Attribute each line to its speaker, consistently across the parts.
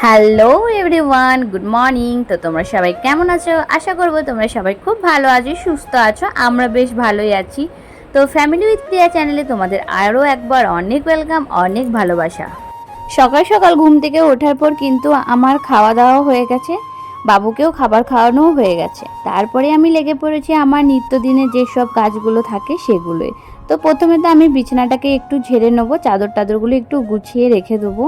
Speaker 1: Hello everyone, good morning. তো তোমরা সবাই কেমন আছো? আশা করবো তোমরা সবাই খুব ভালো আছো, সুস্থ আছো। আমরা বেশ ভালোই আছি। তো ফ্যামিলি উইথ প্রিয়া চ্যানেলে তোমাদের আরও একবার অনেক ওয়েলকাম, অনেক ভালোবাসা। সকাল সকাল ঘুম থেকে ওঠার পর কিন্তু আমার খাওয়া দাওয়া হয়ে গেছে, বাবুকেও খাবার খাওয়ানোও হয়ে গেছে। তারপরে আমি লেগে পড়েছি আমার নিত্যদিনের যেসব কাজগুলো থাকে সেগুলোই। তো প্রথমে তো আমি বিছানাটাকে একটু ঝেড়ে নেবো, চাদর টাদরগুলো একটু গুছিয়ে রেখে দেবো,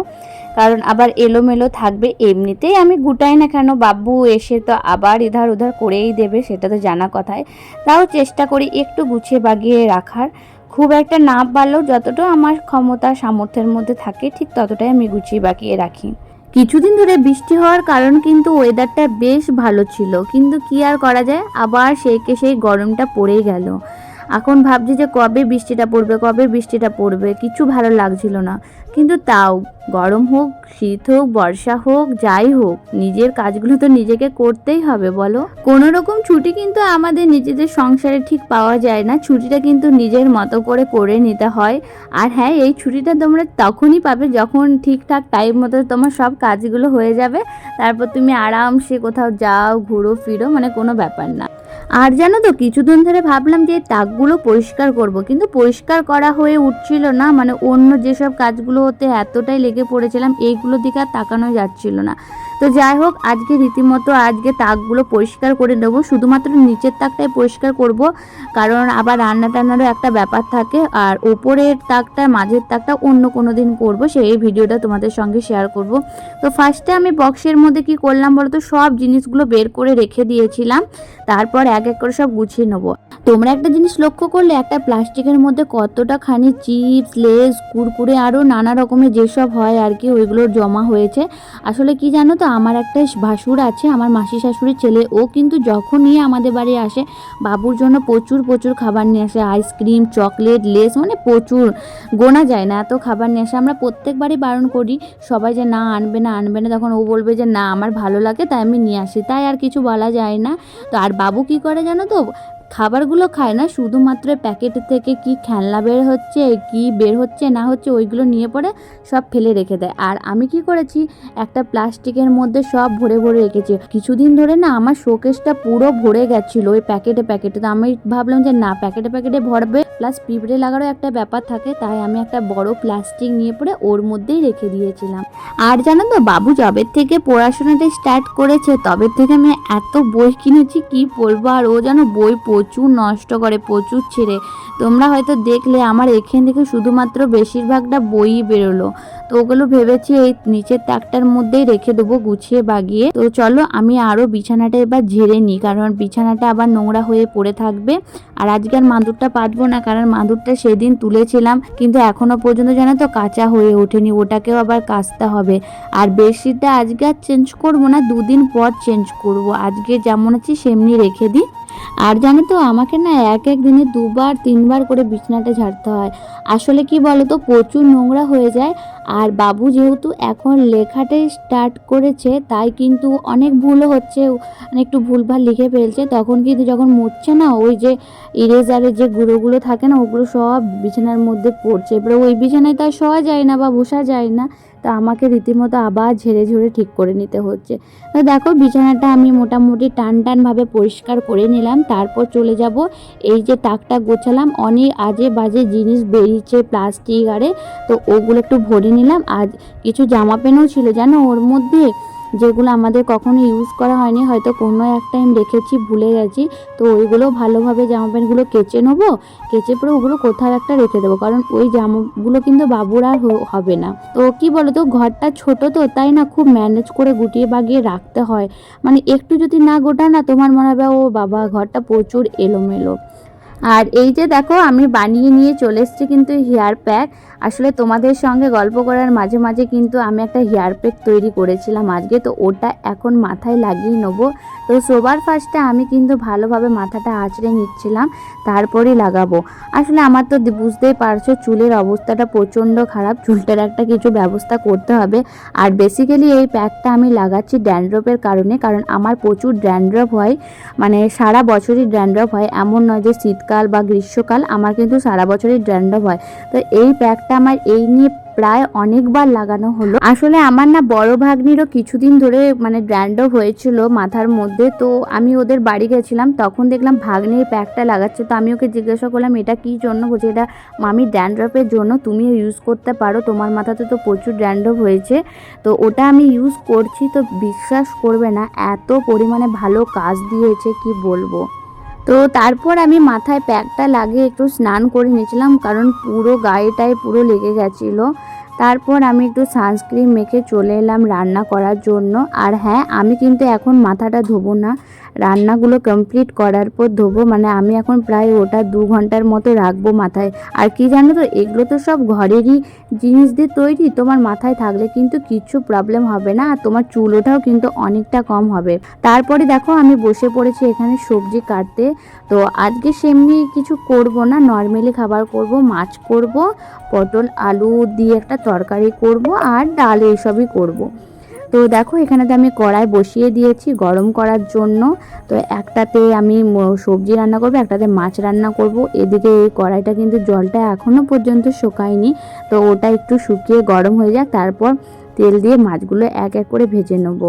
Speaker 1: কারণ আবার এলোমেলো থাকবে। এমনিতেই আমি গুটাই না কেন, বাবু এসে তো আবার ইধার উধার করেই দেবে, সেটা তো জানা কথাই। তাও চেষ্টা করি একটু গুছিয়ে বাগিয়ে রাখার। খুব একটা না পারলেও যতটা আমার ক্ষমতা সামর্থ্যের মধ্যে থাকে ঠিক ততটাই আমি গুছিয়ে বাগিয়ে রাখি। কিছুদিন ধরে বৃষ্টি হওয়ার কারণ কিন্তু ওয়েদারটা বেশ ভালো ছিল, কিন্তু কি আর করা যায়, আবার সেই গরমটা পড়েই গেল। এখন ভাবছি যে কবে বৃষ্টিটা পড়বে, কবে বৃষ্টিটা পড়বে, কিছু ভালো লাগছিল না। কিন্তু তাও গরম হোক, শীত হোক, বর্ষা হোক, যাই হোক, নিজের কাজগুলো তো নিজেকে করতেই হবে বলো। কোনো রকম ছুটি কিন্তু আমাদের নিজেদের সংসারে ঠিক পাওয়া যায় না, ছুটিটা কিন্তু নিজের মতো করে নিতে হয়। আর হ্যাঁ, এই ছুটিটা তোমরা তখনই পাবে যখন ঠিকঠাক টাইম মতো তোমার সব কাজগুলো হয়ে যাবে, তারপর তুমি আরামসে কোথাও যাও, ঘুরো ফিরো, মানে কোনো ব্যাপার না। আর জানো তো, কিছুদিন ধরে ভাবলাম যে তাকগুলো পরিষ্কার করব, কিন্তু পরিষ্কার করা হয়ে উঠছিল না। মানে অন্য যেসব কাজগুলো হতে এতটাই লেগে পড়েছিলাম, এইগুলোর দিকে আর তাকানো যাচ্ছিল না। তো যাই হোক, আজকে রীতিমতো আজকে তাকগুলো পরিষ্কার করে নেবো, শুধুমাত্র নিচের তাকটাই পরিষ্কার করব, কারণ আবার রান্না টান্নারও একটা ব্যাপার থাকে। আর ওপরের তাকটা, মাঝের তাকটা অন্য কোনো দিন করবো, সেই ভিডিওটা তোমাদের সঙ্গে শেয়ার করব। তো ফার্স্টে আমি বক্সের মধ্যে কি করলাম বলতো, সব জিনিসগুলো বের করে রেখে দিয়েছিলাম, তারপর এক এক করে সব গুছিয়ে নেবো। তোমরা একটা জিনিস লক্ষ্য করলে, একটা প্লাস্টিকের মধ্যে কতটা খানি চিপস, লেস, কুরকুরে আরও নানা রকমের যেসব হয় আর কি, ওইগুলোর জমা হয়েছে। আসলে কি জানো তো, আমার একটা ভাসুর আছে, আমার মাসি শাশুড়ির ছেলে, ও কিন্তু যখনই আমাদের বাড়ি আসে বাবুর জন্য প্রচুর প্রচুর খাবার নিয়ে আসে, আইসক্রিম, চকলেট, লেস, মানে প্রচুর, গোনা যায় না এত খাবার নিয়ে আসে। আমরা প্রত্যেকবারই বারণ করি সবাই যে না আনবে না আনবে না, তখন ও বলবে যে না আমার ভালো লাগে তাই আমি নিয়ে আসি, তাই আর কিছু বলা যায় না। তো আর বাবু কি করে জানো তো, খাবারগুলো খায় না, শুধুমাত্র প্যাকেট থেকে কি খেলনা বের হচ্ছে, কি বের হচ্ছে না হচ্ছে, ওইগুলো নিয়ে পড়ে সব ফেলে রেখে দেয়। আর আমি কি করেছি, একটা প্লাস্টিকের মধ্যে সব ভরে ভরে রেখেছি। কিছুদিন ধরে না আমার শোকেসটা পুরো ভরে গেছিলো ওই প্যাকেটে প্যাকেটে। তো আমি ভাবলাম যে না, প্যাকেটে প্যাকেটে ভরবে, প্লাস পিঁপড়ে লাগারও একটা ব্যাপার থাকে, তাই আমি একটা বড় প্লাস্টিক নিয়ে পড়ে ওর মধ্যেই রেখে দিয়েছিলাম। আর জানো তো, বাবু যবে থেকে পড়াশোনাটা স্টার্ট করেছে তবে থেকে আমি এত বই কিনেছি কি বলবো। আর ও যেন বই প্রচুর নষ্ট করে, প্রচুর ছেড়ে। তোমরা হয়তো দেখলে আমার এখান থেকে শুধুমাত্র বেশিরভাগটা বইই বেরোলো। তো ওগুলো ভেবেছি এই নিচের তাকটার মধ্যেই রেখে দেবো গুছিয়ে বাগিয়ে। তো চলো আমি আরও বিছানাটা এবার ঝেড়ে নিই, কারণ বিছানাটা আবার নোংরা হয়ে পড়ে থাকবে। আর আজকে আর মাদুরটা পাতবো না, কারণ মাদুরটা সেদিন তুলেছিলাম, কিন্তু এখনো পর্যন্ত জানো তো কাঁচা হয়ে ওঠেনি, ওটাকেও আবার কাচতে হবে। আর বেডশিটটা আজকে আর চেঞ্জ করবো না, দুদিন পর চেঞ্জ করব, আজকে যেমন আছি সেমনি রেখে দিই। আর জানো তো, আমাকে না এক এক দিনে দুবার তিনবার করে বিছানাটা ঝাড়তে হয়। আসলে কি বলো তো, প্রচুর নোংরা হয়ে যায়। আর বাবু যেহেতু এখন লেখাটাই স্টার্ট করেছে, তাই কিন্তু অনেক ভুলও হচ্ছে, একটু ভুলভাল লিখে ফেলছে, তখন কিন্তু যখন মুছছে না, ওই যে ইরেজারের যে গুঁড়োগুলো থাকে না, ওগুলো সব বিছানার মধ্যে পড়ছে। এবারে ওই বিছানায় তার শোয়া যায় না বা বসা যায় না, তা আমাকে রীতিমতো আবার ঝেড়ে ঝুড়ে ঠিক করে নিতে হচ্ছে। তো দেখো, বিছানাটা আমি মোটামুটি টানভাবে পরিষ্কার করে নিলাম, তারপর চলে যাব এই যে তাকটা গোছালাম, অনেক আজে বাজে জিনিস বেরিয়েছে প্লাস্টিক আরে, তো ওগুলো একটু ভরে নিলাম। আর কিছু জামা প্যান্টও ছিল জানো ওর মধ্যে, যেগুলো আমাদের কখনো ইউজ করা হয়নি, হয়তো কোনো এক টাইম রেখেছি, ভুলে গেছি। তো ওইগুলো ভালোভাবে জামা প্যান্টগুলো কেচে নেবো, কেচে পরে ওগুলো কোথাও একটা রেখে দেবো, কারণ ওই জামাগুলো কিন্তু বাবুর আর হবে না। তো কি বলো তো, ঘরটা ছোট তো, তাই না খুব ম্যানেজ করে গুটিয়ে বাগিয়ে রাখতে হয়। মানে একটু যদি না গোটা না, তোমার মনে হবে ও বাবা ঘরটা প্রচুর এলোমেলো। আর এই যে দেখো, আমি বানিয়ে নিয়ে চলে এসেছি কিন্তু হেয়ার প্যাক। আসলে তোমাদের সঙ্গে গল্প করার মাঝে মাঝে কিন্তু আমি একটা হেয়ার প্যাক তৈরি করেছিলাম আজকে, তো ওটা এখন মাথায় লাগিয়ে নেবো। তো সবার ফার্স্টে আমি কিন্তু ভালোভাবে মাথাটা আঁচড়ে নিচ্ছিলাম, তারপরেই লাগাবো। আসলে আমার তো বুঝতেই পারছো চুলের অবস্থাটা প্রচণ্ড খারাপ, চুলটার একটা কিছু ব্যবস্থা করতে হবে। আর বেসিক্যালি এই প্যাকটা আমি লাগাচ্ছি ড্যান্ড্রফের কারণে, কারণ আমার প্রচুর ড্যান্ড্রফ হয়, মানে সারা বছরই ড্যান্ড্রফ হয়, এমন নয় যে শীতকাল বা গ্রীষ্মকাল, আমার কিন্তু সারা বছরই ড্যান্ড্রফ হয়। তো এই প্যাকটা আমার এই নিয়ে প্রায় অনেকবার লাগানো হলো। আসলে আমার না বড় ভাগ্নিরও কিছুদিন ধরে মানে ড্যান্ড্রফ হয়েছিল মাথার মধ্যে, তো আমি ওদের বাড়ি গেছিলাম, তখন দেখলাম ভাগ্নির প্যাকটা লাগাচ্ছে। তো আমি ওকে জিজ্ঞাসা করলাম এটা কী জন্য, বলছে এটা মামি ড্যান্ড্রফের জন্য, তুমিও ইউজ করতে পারো, তোমার মাথাতে তো প্রচুর ড্যান্ড্রফ হয়েছে। তো ওটা আমি ইউজ করছি, তো বিশ্বাস করবে না এত পরিমাণে ভালো কাজ দিয়েছে কি বলবো। তো তারপর আমি মাথায় প্যাকটা লাগিয়ে একটু স্নান করে নিয়েছিলাম, কারণ পুরো গায়েটায় পুরো লেগে গেছিলো। তারপর আমি একটু সানস্ক্রিন মেখে চলে এলাম রান্না করার জন্য। আর হ্যাঁ, আমি কিন্তু এখন মাথাটা ধোবো না, রান্নাগুলো কমপ্লিট করার পর ধোবো। মানে আমি এখন প্রায় ওটা 2 ঘন্টার মতো রাখবো মাথায়। আর কি জানো তো, এগুলো তো সব ঘরেরই জিনিস দিয়ে তৈরি, তোমার মাথায় থাকলে কিন্তু কিচ্ছু প্রবলেম হবে না, আর তোমার চুল ওঠাও কিন্তু অনেকটা কম হবে। তারপরে দেখো আমি বসে পড়েছি এখানে সবজি কাটতে। তো আজকে সেমনি কিছু করব না, নর্মালি খাবার করব, মাছ করব, পটল আলু দিয়ে একটা তরকারি করব, আর ডাল এইসবই করব। তো দেখো এখানেতে আমি কড়াই বসিয়ে দিয়েছি গরম করার জন্য। তো একটাতে আমি সবজি রান্না করব, একটাতে মাছ রান্না করব। এদিকে এই কড়াইটা কিন্তু জলটা এখনও পর্যন্ত শুকায়নি, তো ওটা একটু শুকিয়ে গরম হয়ে যাক, তারপর তেল দিয়ে মাছগুলো এক এক করে ভেজে নেব।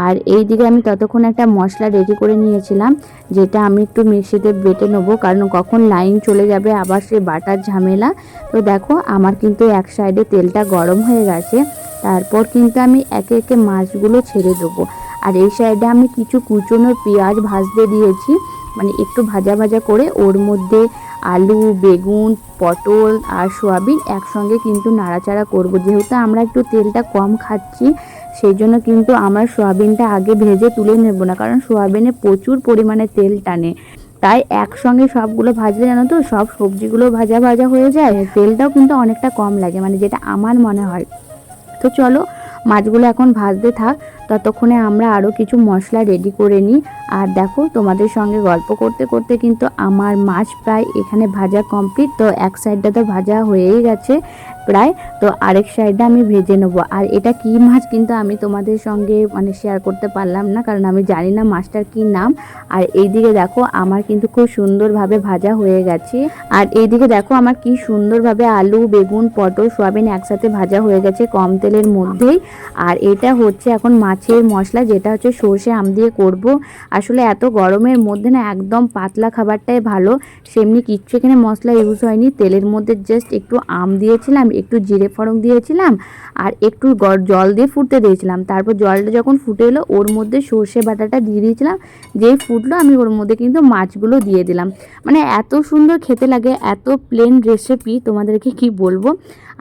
Speaker 1: আর এই দিকে আমি ততক্ষণ একটা মশলা রেডি করে নিয়েছিলাম, যেটা আমি একটু মিক্সিতে বেটে নেবো, কারণ কখন লাইন চলে যাবে আবার সে বাটার ঝামেলা। তো দেখো আমার কিন্তু এক সাইডে তেলটা গরম হয়ে গেছে, তারপর কিন্তু আমি একে একে মাছগুলো ছেড়ে দেবো। আর এই সাইডে আমি কিছু কুচনো পেঁয়াজ ভাজতে দিয়েছি, মানে একটু ভাজা ভাজা করে ওর মধ্যে আলু, বেগুন, পটল আর সয়াবিন একসঙ্গে কিন্তু নাড়াচাড়া করব। যেহেতু আমরা একটু তেলটা কম খাচ্ছি, সেই জন্য কিন্তু আমরা সয়াবিনটা আগে ভেজে তুলে নেব না, কারণ সয়াবিনে প্রচুর পরিমাণে তেল টানে। তাই একসঙ্গে সবগুলো ভাজলে জানো তো সব সবজিগুলো ভাজা ভাজা হয়ে যায়, তেলটাও কিন্তু অনেকটা কম লাগে, মানে যেটা আমার মনে হয়। তো চলো মাছগুলো এখন ভাজতে থাক, ততক্ষণে আমরা আরও কিছু মশলা রেডি করে নিই। আর দেখো তোমাদের সঙ্গে গল্প করতে করতে কিন্তু আমার মাছ প্রায় এখানে ভাজা কমপ্লিট। তো এক সাইডটা তো ভাজা হয়েই গেছে প্রায়, তো আরেক সাইডটা আমি ভেজে নেবো। আর এটা কি মাছ কিন্তু আমি তোমাদের সঙ্গে মানে শেয়ার করতে পারলাম না, কারণ আমি জানি না মাছটার কি নাম। আর এইদিকে দেখো আমার কিন্তু খুব সুন্দরভাবে ভাজা হয়ে গেছে। আর এইদিকে দেখো আমার কি সুন্দরভাবে আলু, বেগুন, পটল, সয়াবিন একসাথে ভাজা হয়ে গেছে কম তেলের মধ্যেই। আর এটা হচ্ছে এখন মাছের মশলা, যেটা হচ্ছে সর্ষে আম দিয়ে করব। আসলে এত গরমের মধ্যে না একদম পাতলা খাবারটাই ভালো, সেমনি কিচ্ছু এখানে মশলা ইউজ হয়নি। তেলের মধ্যে জাস্ট একটু আম দিয়েছিলাম, একটু জিরে ফোড়ন দিয়েছিলাম, আর একটু জল দিয়ে ফুটতে দিয়েছিলাম। তারপর জলটা যখন ফুটে এলো ওর মধ্যে সর্ষে বাটাটা দিয়ে দিয়েছিলাম, যেই ফুটলো আমি ওর মধ্যে কিন্তু মাছগুলো দিয়ে দিলাম। মানে এত সুন্দর খেতে লাগে, এত প্লেন রেসিপি তোমাদেরকে কি বলবো।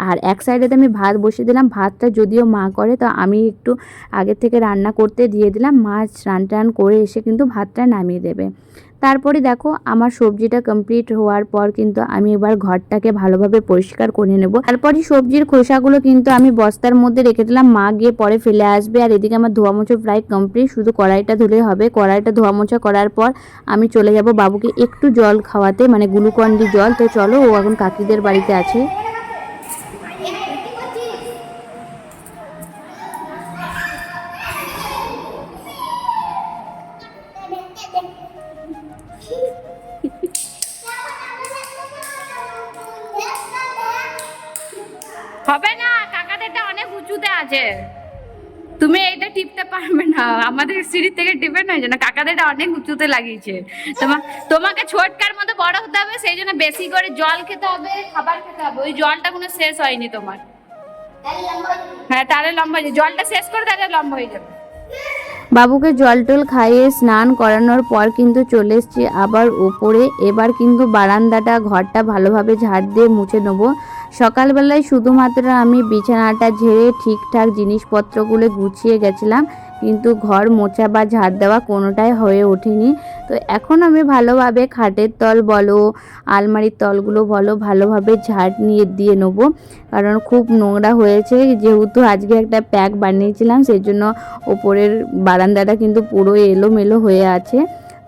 Speaker 1: আর এক সাইডেতে আমি ভাত বসিয়ে দিলাম, ভাতটা যদিও মা করে, তো আমি একটু আগের থেকে রান্না করতে দিয়ে দিলাম, মাছ রান টান করে এসে কিন্তু ভাতটা নামিয়ে দেবে। তারপরে দেখো আমার সবজিটা কমপ্লিট হওয়ার পর কিন্তু আমি এবার ঘরটাকে ভালোভাবে পরিষ্কার করে নেব। তারপরে সবজির খোসাগুলো কিন্তু আমি বস্তার মধ্যে রেখে দিলাম, মা গিয়ে পরে ফেলে আসবে। আর এদিকে আমার ধোয়া মোছা প্রায় কমপ্লিট, শুধু কড়াইটা ধুলে হবে। কড়াইটা ধোয়া মোছা করার পর আমি চলে যাব বাবুকে একটু জল খাওয়াতে, মানে গ্লুকন-ডি জল। তো চলো, ও এখন কাকিদের বাড়িতে আছে। হবে না, কাকাদেরটা অনেক উঁচুতে আছে, তুমি এটা টিপতে পারবে না, আমাদের সিঁড়ি থেকে টিপে না, না কাকাদেরটা অনেক উঁচুতে লাগিয়েছে। তোমাকে ছোটকার মতো বড় হতে হবে, সেই জন্য বেশি করে জল খেতে হবে, খাবার খেতে হবে। ওই জলটা কোনো শেষ হয়নি তোমার। হ্যাঁ, তাহলে লম্বা হয়ে যাবে, জলটা শেষ করে তাহলে লম্বা হয়ে যাবে। বাবুকে জল টল খাইয়ে স্নান করানোর পর কিন্তু চলে এসেছি আবার ওপরে। এবার কিন্তু বারান্দাটা ঘরটা ভালোভাবে ঝাড় দিয়ে মুছে নেবো। সকালবেলায় শুধুমাত্র আমি বিছানাটা ঝেড়ে ঠিকঠাক জিনিসপত্রগুলো গুছিয়ে গেছিলাম, কিন্তু ঘর মোছা বা ঝাড় দেওয়া কোনোটাই হয়ে ওঠেনি। তো এখন আমি ভালোভাবে খাটের তল বলো, আলমারির তলগুলো বলো, ভালোভাবে ঝাড় নিয়ে দিয়ে নেবো, কারণ খুব নোংরা হয়েছে। যেহেতু আজকে একটা প্যাক বানিয়েছিলাম, সেই জন্য ওপরের বারান্দাটা কিন্তু পুরো এলোমেলো হয়ে আছে।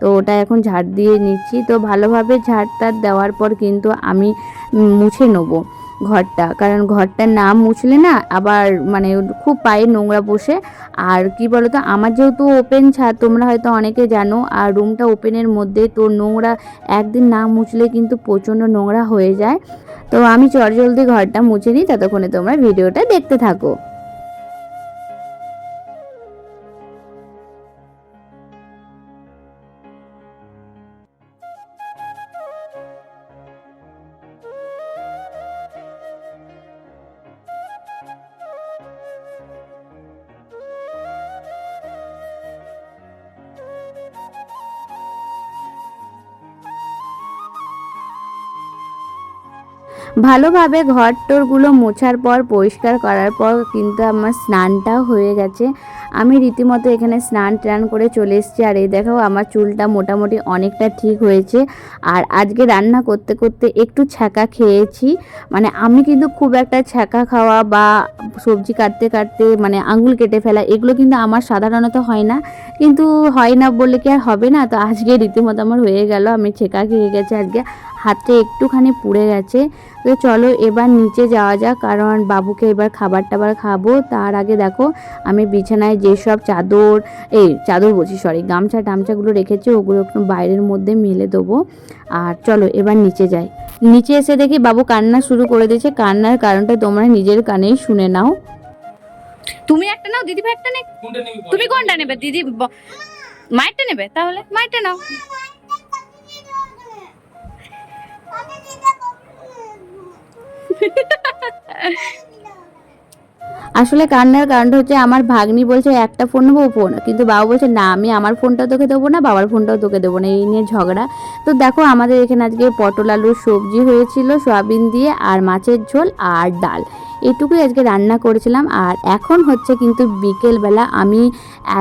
Speaker 1: তো ওটা এখন ঝাড় দিয়ে নিচ্ছি। তো ভালোভাবে ঝাড় টাড় দেওয়ার পর কিন্তু আমি মুছে নেবো। ঘরটা, কারণ ঘরটা না মুছলে না আবার মানে খুব পায়ে নোংরা বসে। আর কি বলতো, আমার যেহেতু ওপেন ছাদ, তোমরা হয়তো অনেকে জানো, আর রুমটা ওপেনের মধ্যে, তো নোংরা একদিন না মুছলে কিন্তু প্রচণ্ড নোংরা হয়ে যায়। তো আমি চটজলদি ঘরটা মুছে নিই, ততক্ষণে তোমরা ভিডিওটা দেখতে থাকো। ভালোভাবে ঘর টরগুলো মোছার পর, পরিষ্কার করার পর কিন্তু আমার স্নানটাও হয়ে গেছে। আমি রীতিমতো এখানে স্নান টান করে চলে এসেছি। আর এই দেখো আমার চুলটা মোটামুটি অনেকটা ঠিক হয়েছে। আর আজকে রান্না করতে করতে একটু ছ্যাঁকা খেয়েছি। মানে আমি কিন্তু খুব একটা ছ্যাঁকা খাওয়া বা সবজি কাটতে কাটতে মানে আঙুল কেটে ফেলা, এগুলো কিন্তু আমার সাধারণত হয় না। কিন্তু হয় না বললে কি আর হবে না, তো আজকে রীতিমতো আমার হয়ে গেল। আমি ছ্যাঁকা খেয়ে গেছে আজকে, হাতটা একটুখানি পুড়ে গেছে। তো চলো এবার নিচে যাওয়া যাক, কারণ বাবুকে এবার খাবার টাবার খাবো। তার আগে দেখো আমি বিছানায় যেসব চাদর বলছি, সরি, গামছা টামছাগুলো রেখেছি, ওগুলো একটু বাইরের মধ্যে মেলে দেবো। আর চলো এবার নিচে যাই। নিচে এসে দেখি বাবু কান্না শুরু করে দিয়েছে। কান্নার কারণটা তোমরা নিজের কানেই শুনে নাও। তুমি একটা নাও, দিদি ভাই একটা নে। তুমি কোনটা নেবে? দিদি মায়েরটা নেবে? তাহলে মায়েরটা নাও। আসলে কান্নার কারণটা হচ্ছে, আমার ভাগ্নি বলছে একটা ফোন নেবো, ফোন, কিন্তু বাবা বলছে না, আমি আমার ফোনটাও তোকে দেবো না, বাবার ফোনটাও তোকে দেবো না, এই নিয়ে ঝগড়া। তো দেখো আমাদের এখানে আজকে পটল আলুর সবজি হয়েছিল সয়াবিন দিয়ে, আর মাছের ঝোল আর ডাল, এটুকুই আজকে রান্না করেছিলাম। আর এখন হচ্ছে কিন্তু বিকেলবেলা, আমি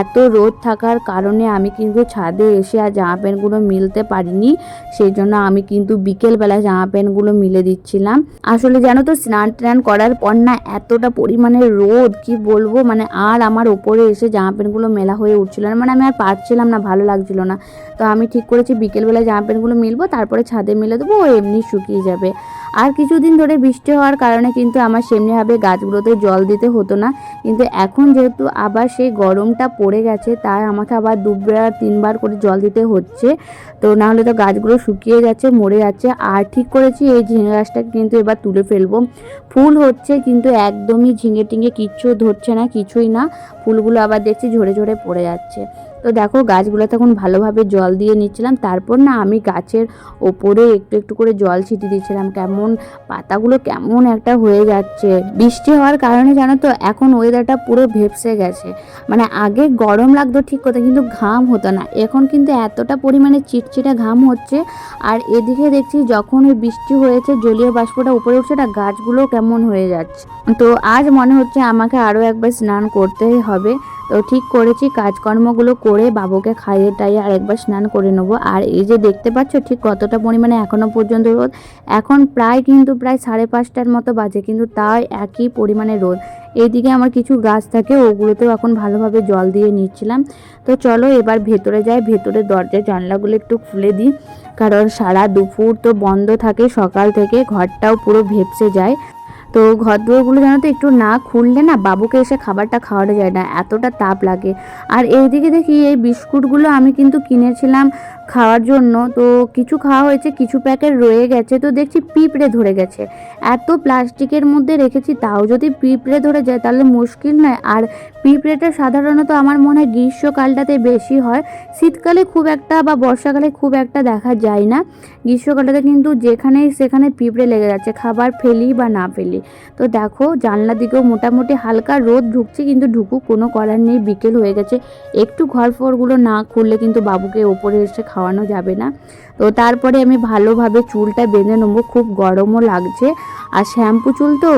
Speaker 1: এত রোদ থাকার কারণে আমি কিন্তু ছাদে এসে আর জামা প্যান্টগুলো মিলতে পারিনি, সেই জন্য আমি কিন্তু বিকেলবেলা জামা প্যান্টগুলো মিলে দিচ্ছিলাম। আসলে জানো তো, স্নান টান করার পর না এতটা পরিমাণে রোদ, কি বলবো, মানে আর আমার ওপরে এসে জামা প্যান্টগুলো মেলা হয়ে উঠছিল না, মানে আমি আর পারছিলাম না, ভালো লাগছিল না। তো আমি ঠিক করেছি বিকেলবেলা জামা প্যান্টগুলো মিলবো, তারপরে ছাদে মেলে দেবো, ও এমনি শুকিয়ে যাবে। আর কিছুদিন ধরে বৃষ্টি হওয়ার কারণে কিন্তু আমার সেমনিভাবে গাছগুলোতে জল দিতে হতো না, কিন্তু এখন যেহেতু আবার সেই গরমটা পড়ে গেছে, তাই আমাকে আবার 2-3 বার করে জল দিতে হচ্ছে। তো নাহলে তো গাছগুলো শুকিয়ে যাচ্ছে, মরে যাচ্ছে। আর ঠিক করেছি এই ঝিঙে গাছটা কিন্তু এবার তুলে ফেলবো। ফুল হচ্ছে কিন্তু একদমই ঝিঙে টিঙে কিচ্ছু ধরছে না, কিছুই না। ফুলগুলো আবার দেখছি ঝরে ঝরে পড়ে যাচ্ছে। তো দেখো গাছগুলো তখন ভালোভাবে জল দিয়ে নিচ্ছিলাম, তারপর না আমি গাছের ওপরে একটু একটু করে জল ছিটিয়ে দিচ্ছিলাম। কেমন পাতাগুলো কেমন একটা হয়ে যাচ্ছে বৃষ্টি হওয়ার কারণে, জানো তো এখন ওয়েদারটা পুরো ভেপসে গেছে। মানে আগে গরম লাগতো ঠিক কথা, কিন্তু ঘাম হতো না, এখন কিন্তু এতটা পরিমাণে চিটচিটে ঘাম হচ্ছে। আর এদিকে দেখছি যখন ওই বৃষ্টি হয়েছে, জলীয় বাষ্পটা উপরে উঠছে না, গাছগুলো কেমন হয়ে যাচ্ছে। তো আজ মনে হচ্ছে আমাকে আরও একবার স্নান করতেই হবে। তো ঠিক করেছি কাজকর্মগুলো করে বাবুকে খাইয়ে টাইয়ে আর একবার স্নান করে নেবো। আর এই যে দেখতে পাচ্ছ ঠিক কতটা পরিমাণে এখনও পর্যন্ত রোদ। এখন প্রায় 5:30টার মতো বাজে, কিন্তু তাই একই পরিমাণে রোদ। এইদিকে আমার কিছু গাছ থাকে, ওগুলোতেও এখন ভালোভাবে জল দিয়ে নিচ্ছিলাম। তো চলো এবার ভেতরে যাই, ভেতরে দরজা জানলাগুলো একটু খুলে দিই, কারণ সারা দুপুর তো বন্ধ থাকে, সকাল থেকে ঘরটাও পুরো ভেপসে যায়। তো ঘর দুয়ারগুলো জানো তো একটু না খুললে না বাবুকে এসে খাবারটা খাওয়ানো যায় না, এতটা তাপ লাগে। আর এইদিকে দেখি এই বিস্কুটগুলো আমি কিন্তু কিনেছিলাম খাওয়ার জন্য, তো কিছু খাওয়া হয়েছে, কিছু প্যাকেট রয়ে গেছে। তো দেখছি পিঁপড়ে ধরে গেছে, এত প্লাস্টিকের মধ্যে রেখেছি, তাও যদি পিঁপড়ে ধরে যায় তাহলে মুশকিল নয়। আর পিঁপড়েটা সাধারণত আমার মনে হয় গ্রীষ্মকালটাতে বেশি হয়, শীতকালে খুব একটা বা বর্ষাকালে খুব একটা দেখা যায় না। গ্রীষ্মকালটাতে কিন্তু যেখানেই সেখানে পিঁপড়ে লেগে যাচ্ছে, খাবার ফেলি বা না ফেলি। তো দেখো জানলা দিকেও মোটামুটি হালকা রোদ ঢুকছে, কিন্তু ঢুকুক, কোনো করার নেই, বিকেল হয়ে গেছে। একটু ঘর ফরগুলো না খুললে কিন্তু বাবুকে ওপরে এসে খাওয়ানো যাবে না। তো তারপরে আমি ভালোভাবে চুলটা বেঁধে নেবো, খুব গরমও লাগছে। আর শ্যাম্পু চুল তো,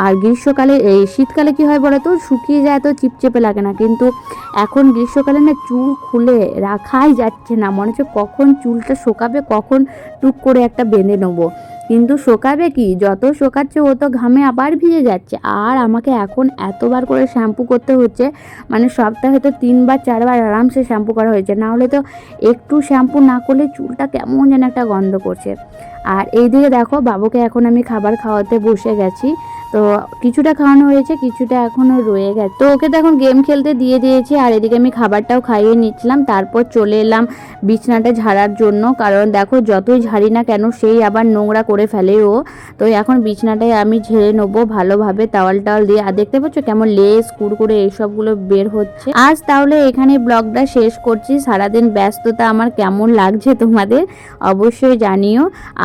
Speaker 1: আর গ্রীষ্মকালে এই শীতকালে কি হয় বলো তো, শুকিয়ে যায়, তো চিপচিপে লাগে না, কিন্তু এখন গ্রীষ্মকালে না চুল খুলে রাখাই যাচ্ছে না, মনে হচ্ছে কখন চুলটা শোকাবে, কখন টুক করে একটা বেঁধে নেবো। কিন্তু শোকাবে কি, যত শোকাচ্ছে ও তো ঘামে আবার ভিজে যাচ্ছে। আর আমাকে এখন এতবার করে শ্যাম্পু করতে হচ্ছে, মানে সপ্তাহে তো 3-4বার আরামসে শ্যাম্পু করা হয়েছে, না হলে তো একটু শ্যাম্পু না করলে চুলটা কেমন যেন একটা গন্ধ করছে। আর এইদিকে দেখো বাবুকে এখন আমি খাবার খাওয়াতে বসে গেছি। তো কিছুটা খাওয়ানো হয়েছে, কিছুটা এখনও রয়ে গেছে। তো ওকে তো এখন গেম খেলতে দিয়ে দিয়েছি, আর এদিকে আমি খাবারটাও খাইয়ে নিচ্ছিলাম। তারপর চলে এলাম বিছনাটা ঝাড়ার জন্য, কারণ দেখো যতই ঝাড়ি না কেন সেই আবার নোংরা করে ফেলে ও। তো এখন বিছনাটায় আমি ঝেড়ে নেবো ভালোভাবে টাওয়াল দিয়ে। আর দেখতে পাচ্ছ কেমন লেস কুড়কুড়ে এইসবগুলো বের হচ্ছে। আজ তাহলে এখানে ব্লগটা শেষ করছি। সারাদিন ব্যস্ততা আমার কেমন লাগছে তোমাদের অবশ্যই জানিও।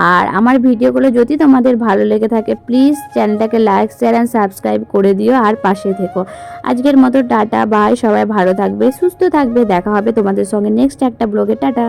Speaker 1: আর আমার ভিডিওগুলো যদি তোমাদের ভালো লেগে থাকে প্লিজ চ্যানেলটাকে লাইক শেয়ার অ্যান্ড সাবস্ক্রাইব করে দিও, আর পাশে থেকো। আজকের মতো টাটা বাই, সবাই ভালো থাকবে সুস্থ থাকবে, দেখা হবে তোমাদের সঙ্গে নেক্সট একটা ব্লগে। টাটা।